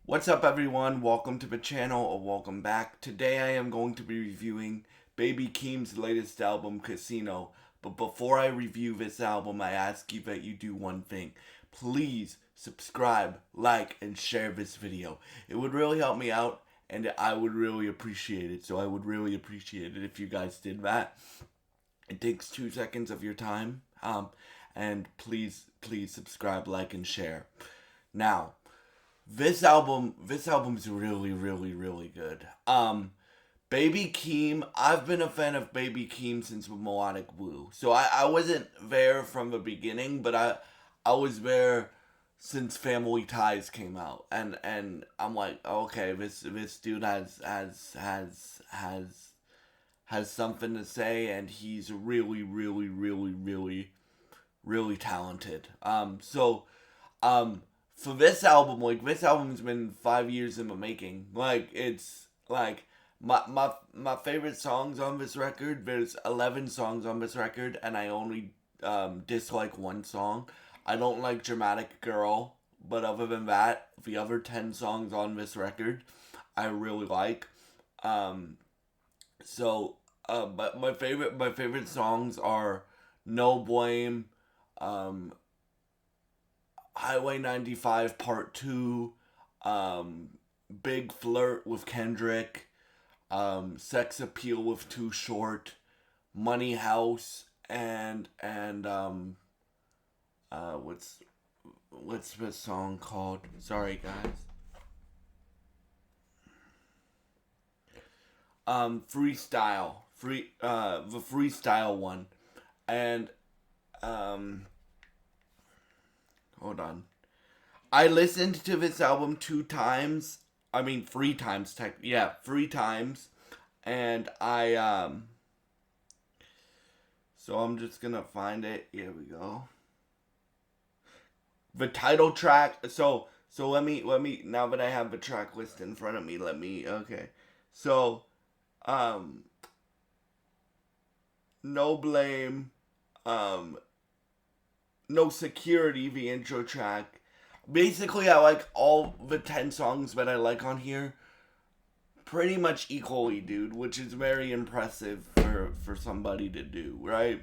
What's up everyone, welcome to the channel or welcome back. Today I am going to be reviewing Baby Keem's latest album, Casino. But before I review this album, I ask you that you do one thing. Please subscribe, like, and share this video. It would really help me out and I would really appreciate it. So I would really appreciate it if you guys did that. It takes 2 seconds of your time. And please subscribe, like, and share. Now, this album's really good. Baby Keem, I've been a fan of Baby Keem since Melodic Blue. So I wasn't there from the beginning, but I was there since Family Ties came out. And I'm like, okay, this dude has something to say, and he's really talented. For this album, like, this album's been 5 years in the making. Like, it's like my favorite songs on this record. There's 11 songs on this record, and I only dislike one song. I don't like Dramatic Girl, but other than that, the other 10 songs on this record, I really like. Um, but my favorite songs are No Blame, um, Highway 95 Part 2, um, Big Flirt with Kendrick, Sex Appeal with Too Short, Money House, and what's this song called? Sorry guys. The freestyle one. And um hold on. I listened to this album 2 times. I mean, 3 times. Yeah, 3 times. And so I'm just gonna find it. Here we go. The title track. So let me now that I have the track list in front of me. Okay. So um, No Blame. Um, No Security. The intro track. Basically, I like all the 10 songs that I like on here pretty much equally, dude, which is very impressive for somebody to do, right?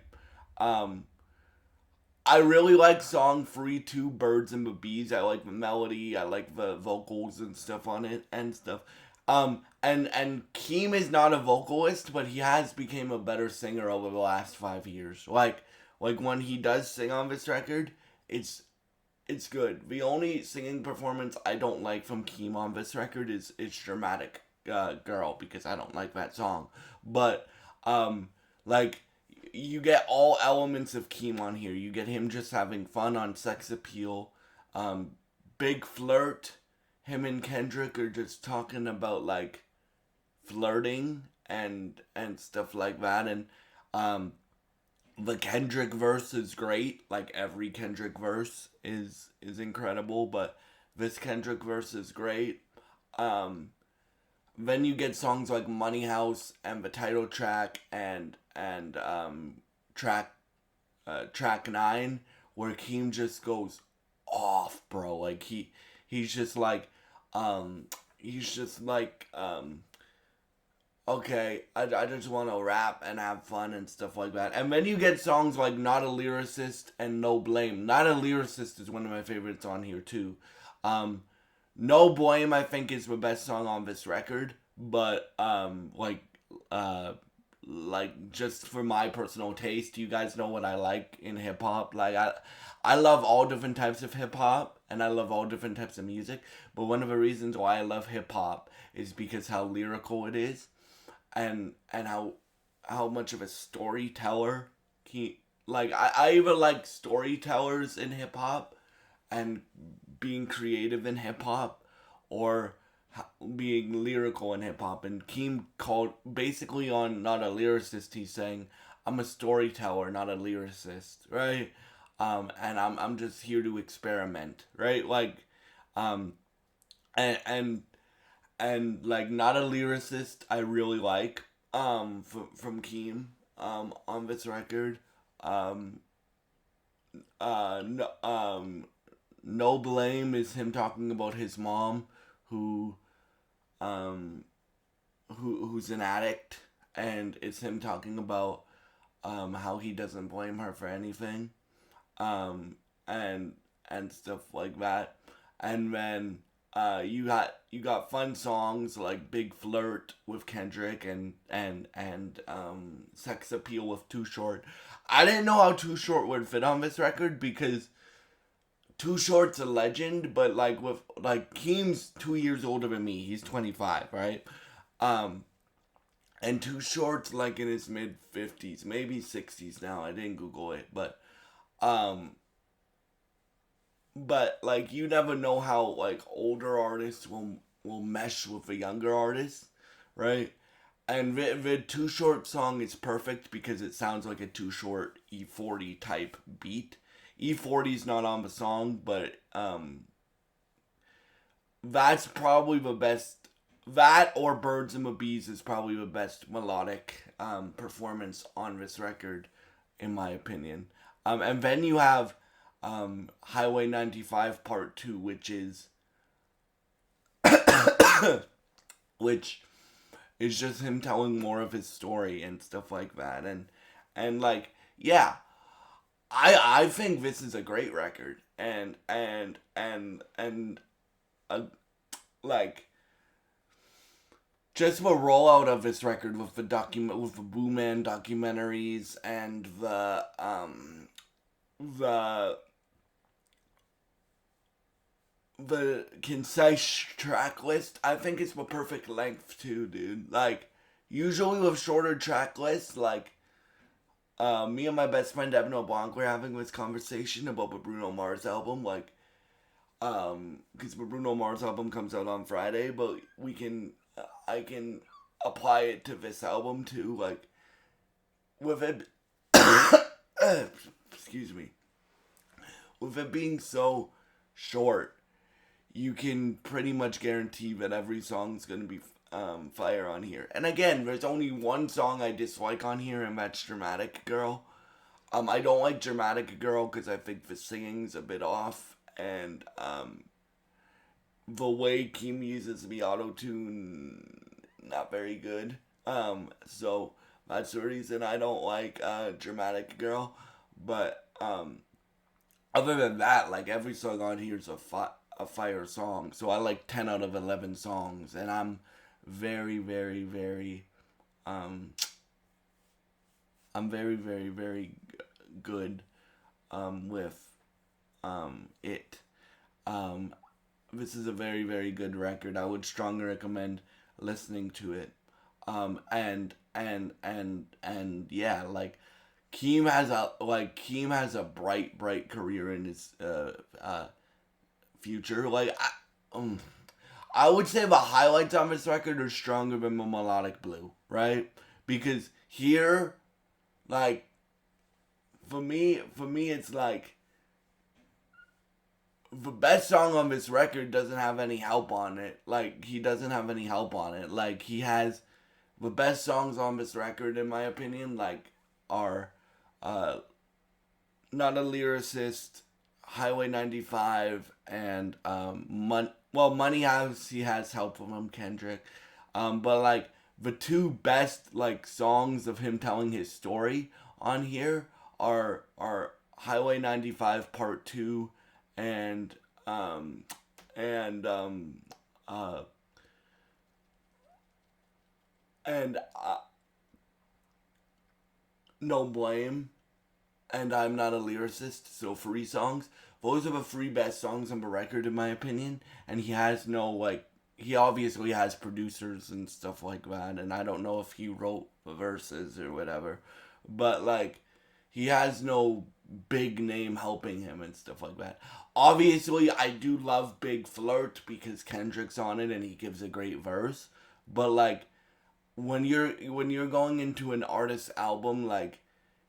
Um, I really like song Free Two Birds and the Bees. I like the melody, I like the vocals and stuff on it and stuff. And Keem is not a vocalist, but he has become a better singer over the last 5 years. Like when he does sing on this record, it's it's good. The only singing performance I don't like from Keem on this record is Dramatic Girl, because I don't like that song. But like, you get all elements of Keem on here. You get him just having fun on Sex Appeal, um, Big Flirt. Him and Kendrick are just talking about, like, flirting and stuff like that. And um, the Kendrick verse is great. Like, every Kendrick verse is incredible, but this Kendrick verse is great. Um, then you get songs like Money House and the title track and track track 9, where Keem just goes off, bro. Like, he's just like he's just like okay, I just want to rap and have fun and stuff like that. And then you get songs like Not a Lyricist and No Blame. Not a Lyricist is one of my favorites on here too. Um, no Blame, I think, is the best song on this record, but uh like, just for my personal taste, you guys know what I like in hip hop. Like, I love all different types of hip hop and I love all different types of music, but one of the reasons why I love hip hop is because how lyrical it is, and how much of a storyteller he, like, I even like storytellers in hip hop and being creative in hip hop, or being lyrical in hip hop. And Keem called, basically, on Not a Lyricist, he's saying, I'm a storyteller, not a lyricist, right? And I'm just here to experiment, right? Like, um, and and and like, Not a Lyricist, I really like, from Keem, on this record. Um, no, no Blame is him talking about his mom, who um who's an addict, and it's him talking about how he doesn't blame her for anything, um, and stuff like that. And then you got fun songs like Big Flirt with Kendrick, and Sex Appeal with Too Short. I didn't know how Too Short would fit on this record because Too Short's a legend, but like Keem's 2 years older than me. He's 25, right? Um, and Too Short's like in his mid 50s, maybe 60s now. I didn't Google it, um, but like you never know how like older artists will mesh with a younger artist, right? And the Too Short song is perfect because it sounds like a Too Short E40 type beat. E40's not on the song, but that's probably the best. That or Birds and the Bees is probably the best melodic performance on this record, in my opinion. And then you have Highway 95 Part 2, which is just him telling more of his story and stuff like that. And like, yeah, I think this is a great record. Uh, like, just the rollout of this record with the Boo Man documentaries and the the concise track list, I think it's the perfect length too, dude. Like, usually with shorter track lists, like, me and my best friend Evan LeBlanc were having this conversation about the Bruno Mars album, like, because the Bruno Mars album comes out on Friday, but I can apply it to this album too, like, with it, excuse me, with it being so short, you can pretty much guarantee that every song's gonna be fire on here. And again, there's only one song I dislike on here, and that's Dramatic Girl. I don't like Dramatic Girl because I think the singing's a bit off, and the way Keem uses the auto tune, not very good. So that's the reason I don't like Dramatic Girl. But other than that, like every song on here is a fire song. So I like 10 out of 11 songs, and I'm very, very, very, um, I'm very, very, very good with it. Um, this is a very, very good record. I would strongly recommend listening to it. And yeah, like Keem has a bright career in his future. Like I would say the highlights on this record are stronger than the Melodic Blue, right? Because here, like for me, it's like the best song on this record doesn't have any help on it. Like, he doesn't have any help on it. Like, he has the best songs on this record, in my opinion, like, are Not a Lyricist, Highway 95, and Money House, he has help from him, Kendrick. But, like, the two best, like, songs of him telling his story on here are Highway 95 Part 2 and and uh and No Blame, and I'm Not a Lyricist. So 3 songs. Those are the 3 best songs on the record, in my opinion. And he has no, like, he obviously has producers and stuff like that, and I don't know if he wrote the verses or whatever, but like, he has no big name helping him and stuff like that. Obviously, I do love Big Flirt because Kendrick's on it and he gives a great verse. But like, when you're going into an artist's album, like,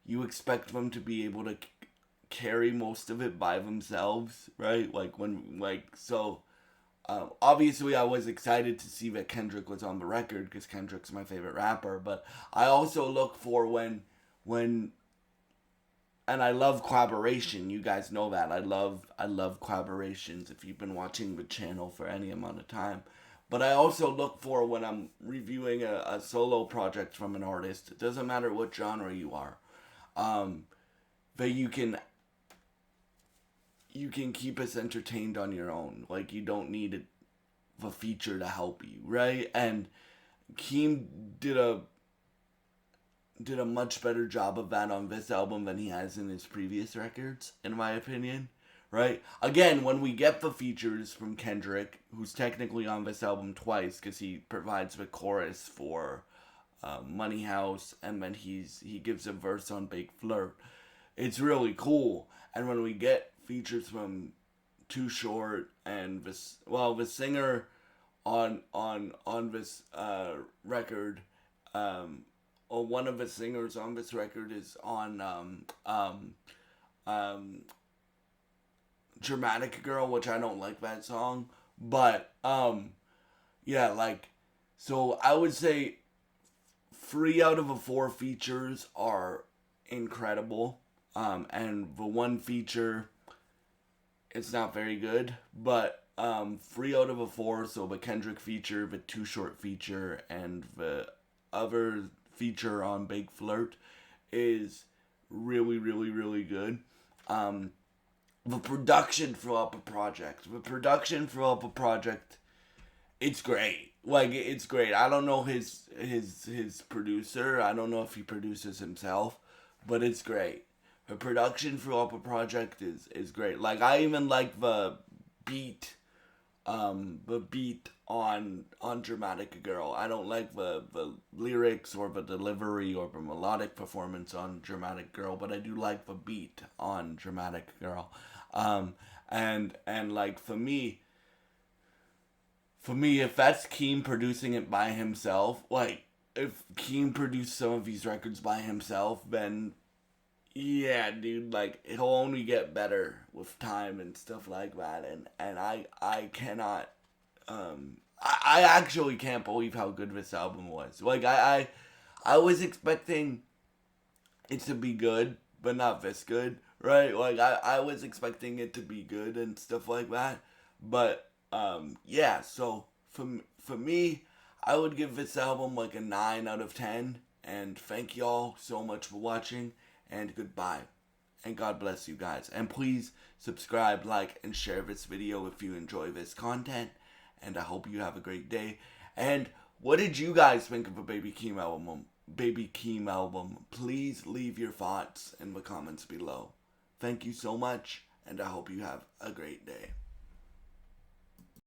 you expect them to be able to carry most of it by themselves, right? Like when like so. Obviously, I was excited to see that Kendrick was on the record because Kendrick's my favorite rapper. But I also look for when and I love collaboration. You guys know that. I love collaborations if you've been watching the channel for any amount of time. But I also look for, when I'm reviewing a solo project from an artist, it doesn't matter what genre you are, that you can keep us entertained on your own. Like, you don't need a feature to help you, right? And Keem did a much better job of that on this album than he has in his previous records, in my opinion. Right? Again, when we get the features from Kendrick, who's technically on this album twice because he provides the chorus for Money House, and then he gives a verse on Big Flirt. It's really cool. And when we get features from Too Short and the singer on this record, or one of the singers on this record is on Dramatic Girl, which I don't like that song, but yeah, like, so I would say 3 out of the 4 features are incredible, and the one feature, it's not very good, but 3 out of the 4, so the Kendrick feature, the Too Short feature, and the other feature on Big Flirt is really, really, really good. The production throughout the project, it's great. Like, it's great. I don't know his producer. I don't know if he produces himself, but it's great. The production throughout the project is great. Like, I even like the beat on Dramatic Girl. I don't like the lyrics or the delivery or the melodic performance on Dramatic Girl, but I do like the beat on Dramatic Girl. And like, for me, if that's Keem producing it by himself, like, if Keem produced some of these records by himself, then yeah, dude, like, it'll only get better with time and stuff like that. And I cannot, I actually can't believe how good this album was. Like, I was expecting it to be good, but not this good, right? Like, I was expecting it to be good and stuff like that. But, yeah, so for me, I would give this album like a 9 out of 10. And thank y'all so much for watching, and goodbye. And God bless you guys. And please subscribe, like, and share this video if you enjoy this content. And I hope you have a great day. And what did you guys think of a Baby Keem album? Please leave your thoughts in the comments below. Thank you so much, and I hope you have a great day.